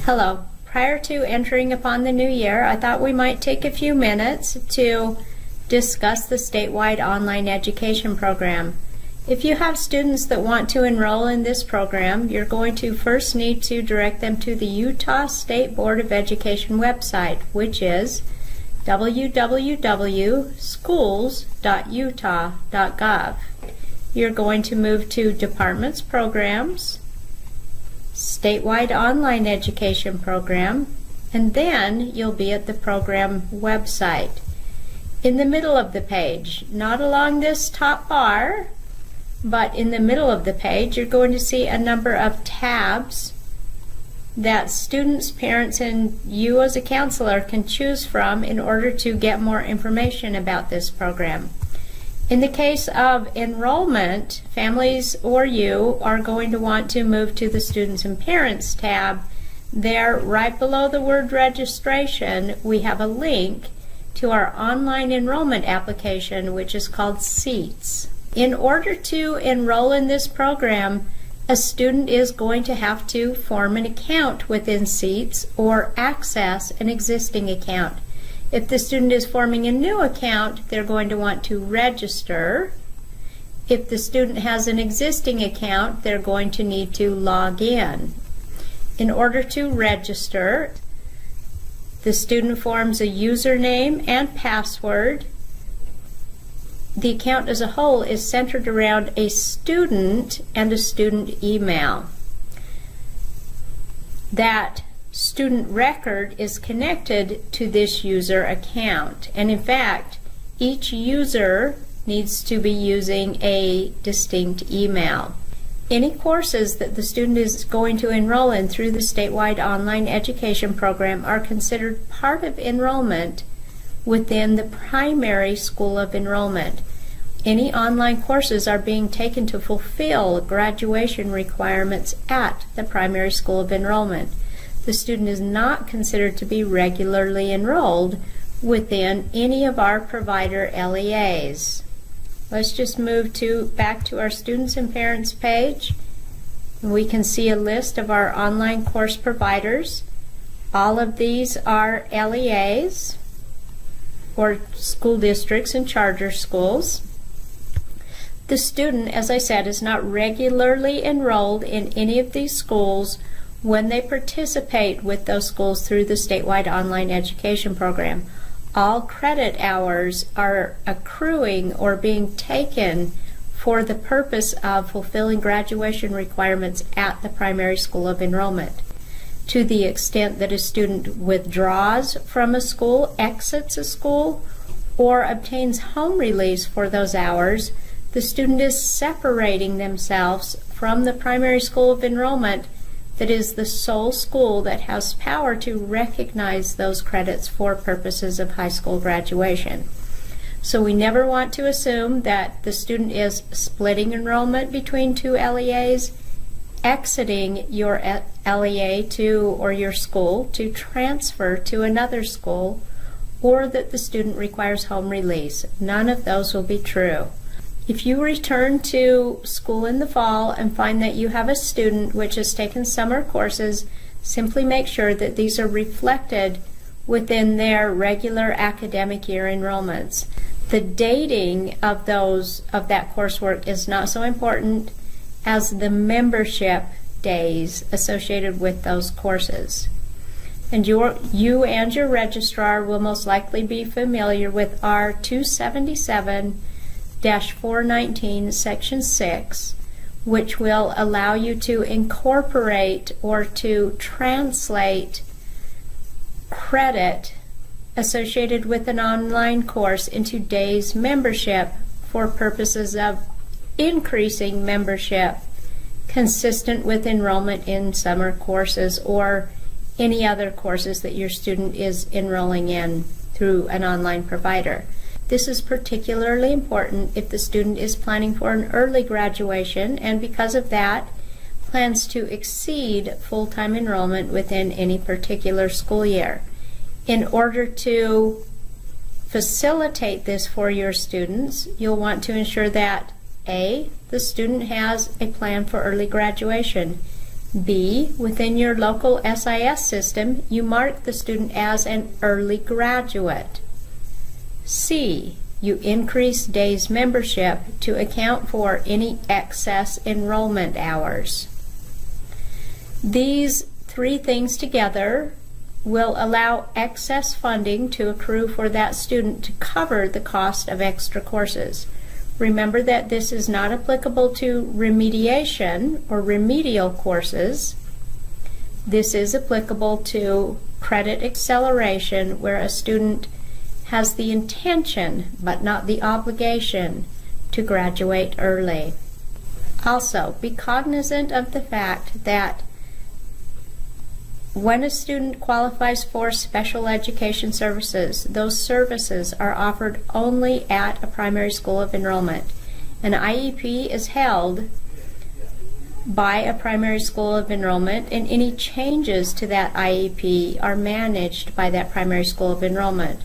Hello. Prior to entering upon the new year, I thought we might take a few minutes to discuss the statewide online education program. If you have students that want to enroll in this program, you're going to first need to direct them to the Utah State Board of Education website, which is www.schools.utah.gov. You're going to move to Departments, Programs, Statewide Online Education Program, and then you'll be at the program website. In the middle of the page, not along this top bar, but in the middle of the page, you're going to see a number of tabs that students, parents, and you as a counselor can choose from in order to get more information about this program. In the case of enrollment, families or you are going to want to move to the Students and Parents tab. There, right below the word registration, we have a link to our online enrollment application, which is called SEATS. In order to enroll in this program, a student is going to have to form an account within SEATS or access an existing account. If the student is forming a new account, they're going to want to register. If the student has an existing account, they're going to need to log in. In order to register, the student forms a username and password. The account as a whole is centered around a student and a student email. That student record is connected to this user account, and in fact, each user needs to be using a distinct email. Any courses that the student is going to enroll in through the statewide online education program are considered part of enrollment within the primary school of enrollment. Any online courses are being taken to fulfill graduation requirements at the primary school of enrollment. The student is not considered to be regularly enrolled within any of our provider LEAs. Let's just move back to our Students and Parents page. We can see a list of our online course providers. All of these are LEAs, or school districts and charter schools. The student, as I said, is not regularly enrolled in any of these schools when they participate with those schools through the statewide online education program. All credit hours are accruing or being taken for the purpose of fulfilling graduation requirements at the primary school of enrollment. To the extent that a student withdraws from a school, exits a school, or obtains home release for those hours, the student is separating themselves from the primary school of enrollment that is the sole school that has power to recognize those credits for purposes of high school graduation. So we never want to assume that the student is splitting enrollment between two LEAs, exiting your LEA or your school to transfer to another school, or that the student requires home release. None of those will be true. If you return to school in the fall and find that you have a student which has taken summer courses, simply make sure that these are reflected within their regular academic year enrollments. The dating of that coursework is not so important as the membership days associated with those courses. And you and your registrar will most likely be familiar with R 277-419 Section 6, which will allow you to incorporate or to translate credit associated with an online course into days membership for purposes of increasing membership consistent with enrollment in summer courses or any other courses that your student is enrolling in through an online provider. This is particularly important if the student is planning for an early graduation and because of that plans to exceed full-time enrollment within any particular school year. In order to facilitate this for your students, you'll want to ensure that A, the student has a plan for early graduation, B, within your local SIS system, you mark the student as an early graduate. C, you increase days membership to account for any excess enrollment hours. These three things together will allow excess funding to accrue for that student to cover the cost of extra courses. Remember that this is not applicable to remediation or remedial courses. This is applicable to credit acceleration, where a student has the intention but not the obligation to graduate early. Also, be cognizant of the fact that when a student qualifies for special education services, those services are offered only at a primary school of enrollment. An IEP is held by a primary school of enrollment, and any changes to that IEP are managed by that primary school of enrollment.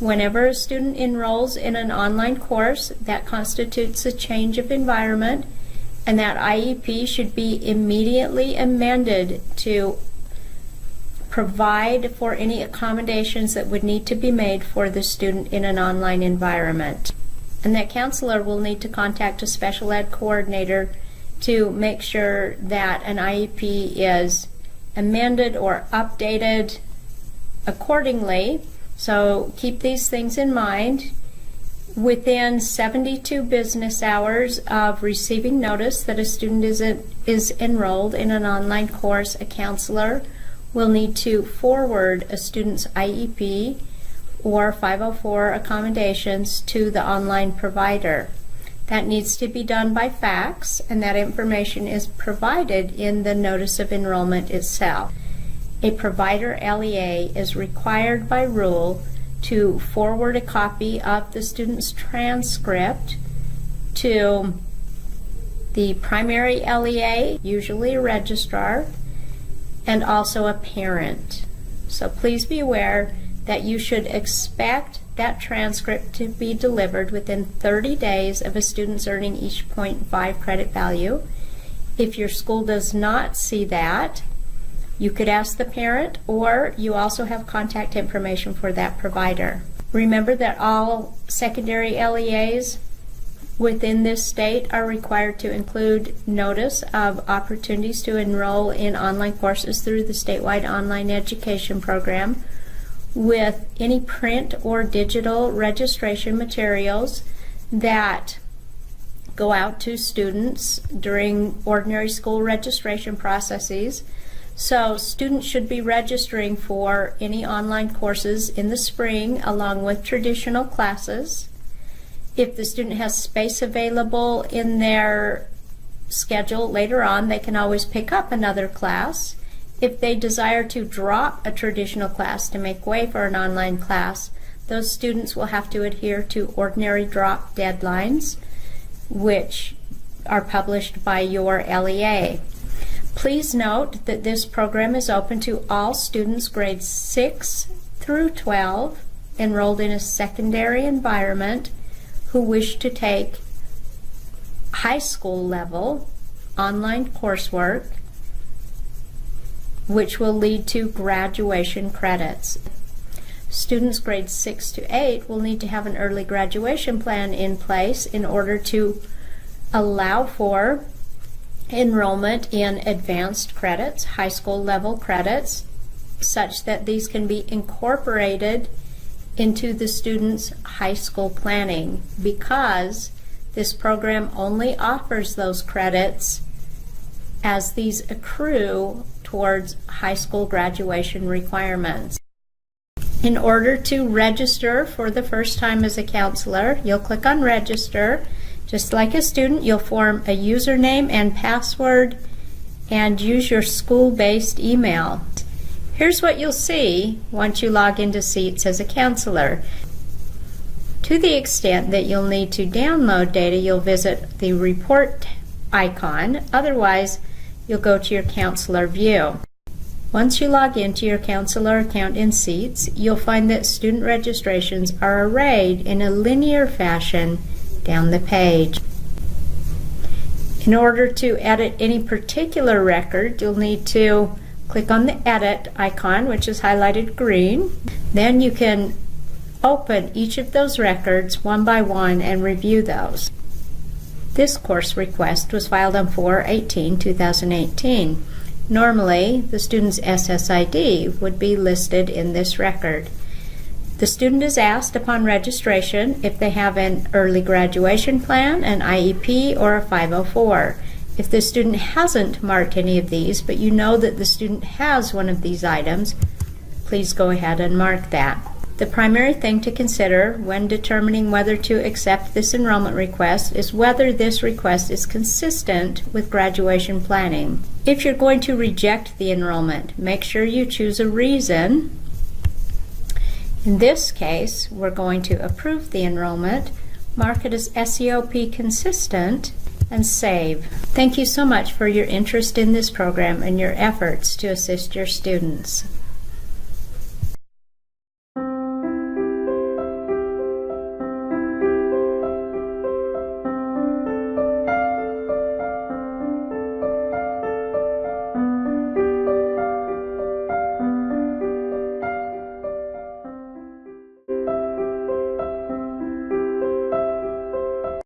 Whenever a student enrolls in an online course, that constitutes a change of environment, and that IEP should be immediately amended to provide for any accommodations that would need to be made for the student in an online environment. And that counselor will need to contact a special ed coordinator to make sure that an IEP is amended or updated accordingly. So keep these things in mind. Within 72 business hours of receiving notice that a student is enrolled in an online course, a counselor will need to forward a student's IEP or 504 accommodations to the online provider. That needs to be done by fax, and that information is provided in the notice of enrollment itself. A provider LEA is required by rule to forward a copy of the student's transcript to the primary LEA, usually a registrar, and also a parent. So please be aware that you should expect that transcript to be delivered within 30 days of a student's earning each 0.5 credit value. If your school does not see that, you could ask the parent, or you also have contact information for that provider. Remember that all secondary LEAs within this state are required to include notice of opportunities to enroll in online courses through the statewide online education program, with any print or digital registration materials that go out to students during ordinary school registration processes. So students should be registering for any online courses in the spring along with traditional classes. If the student has space available in their schedule later on, they can always pick up another class. If they desire to drop a traditional class to make way for an online class, those students will have to adhere to ordinary drop deadlines, which are published by your LEA. Please note that this program is open to all students grades 6 through 12 enrolled in a secondary environment who wish to take high school level online coursework, which will lead to graduation credits. Students grades 6 to 8 will need to have an early graduation plan in place in order to allow for enrollment in advanced credits, high school level credits, such that these can be incorporated into the student's high school planning, because this program only offers those credits as these accrue towards high school graduation requirements. In order to register for the first time as a counselor, you'll click on Register. Just like a student, you'll form a username and password and use your school-based email. Here's what you'll see once you log into Seats as a counselor. To the extent that you'll need to download data, you'll visit the Report icon. Otherwise, you'll go to your counselor view. Once you log into your counselor account in Seats, you'll find that student registrations are arrayed in a linear fashion down the page. In order to edit any particular record, you'll need to click on the Edit icon, which is highlighted green. Then you can open each of those records one by one and review those. This course request was filed on 4/18/2018. Normally, the student's SSID would be listed in this record. The student is asked upon registration if they have an early graduation plan, an IEP, or a 504. If the student hasn't marked any of these, but you know that the student has one of these items, please go ahead and mark that. The primary thing to consider when determining whether to accept this enrollment request is whether this request is consistent with graduation planning. If you're going to reject the enrollment, make sure you choose a reason. In this case, we're going to approve the enrollment, mark it as SEOP consistent, and save. Thank you so much for your interest in this program and your efforts to assist your students.